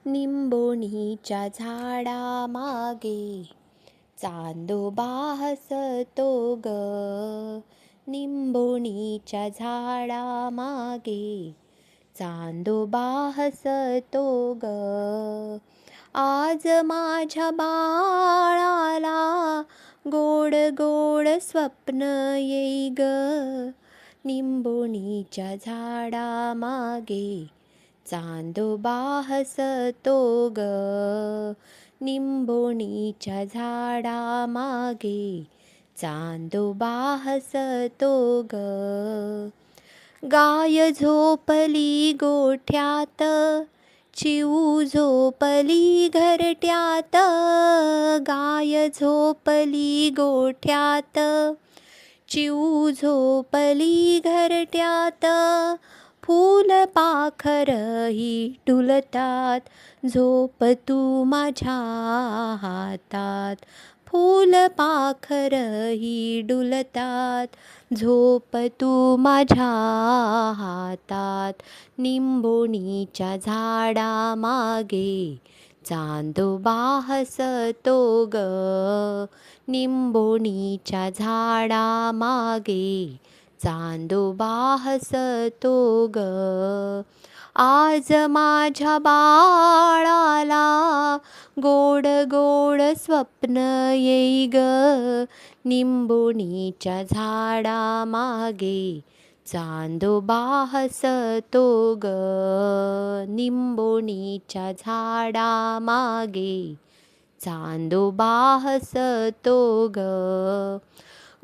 निंबोणीच्या झाडामागे चांदोबा हसतो ग. निंबोणीच्या झाडामागे चांदोबा हसतो ग. आज माझ्या बाळाला गोड गोड स्वप्न येई ग. निंबोणीच्या झाडामागे चांदोबा हसतो ग. निंबोणीच्या झाडामागे चांदोबा हसतो ग. गाय झोपली गोठ्यात, चिऊ झोपली घरट्यात. गाय झोपली गोठ्यात, चिऊ झोपली घरट्यात. फुलपाखरही डुलतात, झोप तू माझ्या हातात. फुलपाखरही डुलतात, झोप तू माझ्या हातात. निंबोणीच्या झाडामागे चांदोबा हसतो ग. निंबोणीच्या झाडामागे चांदोबा हसतो ग. आज माझ्या बाळाला गोड गोड स्वप्न येई ग. निंबोणीच्या झाडामागे चांदोबा हसतो ग. निंबोणीच्या झाडामागे चांदोबा हसतो ग.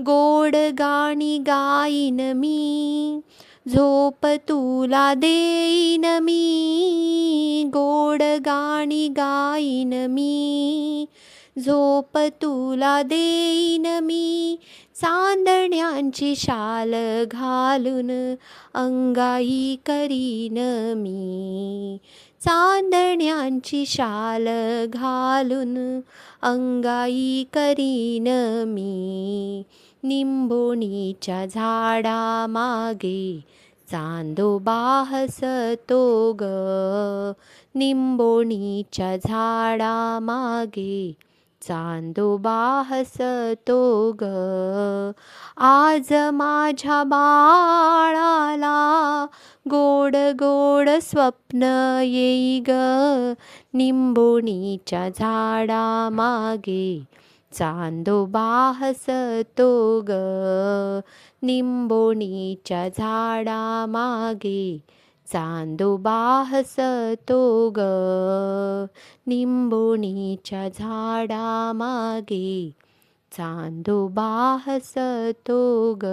गोड गाणी गाईन मी, झोप तुला देईन मी. गोड गाणी गाईन मी, झोप तुला देईन मी. चांदण्यांची शाल घालून अंगाई करीन मी. चांदण्यांची शाल घालून अंगाई करीन मी. निंबोणीच्या झाडामागे चांदोबा हसतो ग. निंबोणीच्या झाडामागे चांदोबा हसतो ग. आज माझ्या बाळाला गोड गोड स्वप्न येई ग. निंबोणीच्या झाडामागे चांदोबा हसतो ग. निंबोणीच्या झाडामागे चांदोबा हसतो ग. निंबोणीच्या झाडामागे चांदोबा हसतो ग.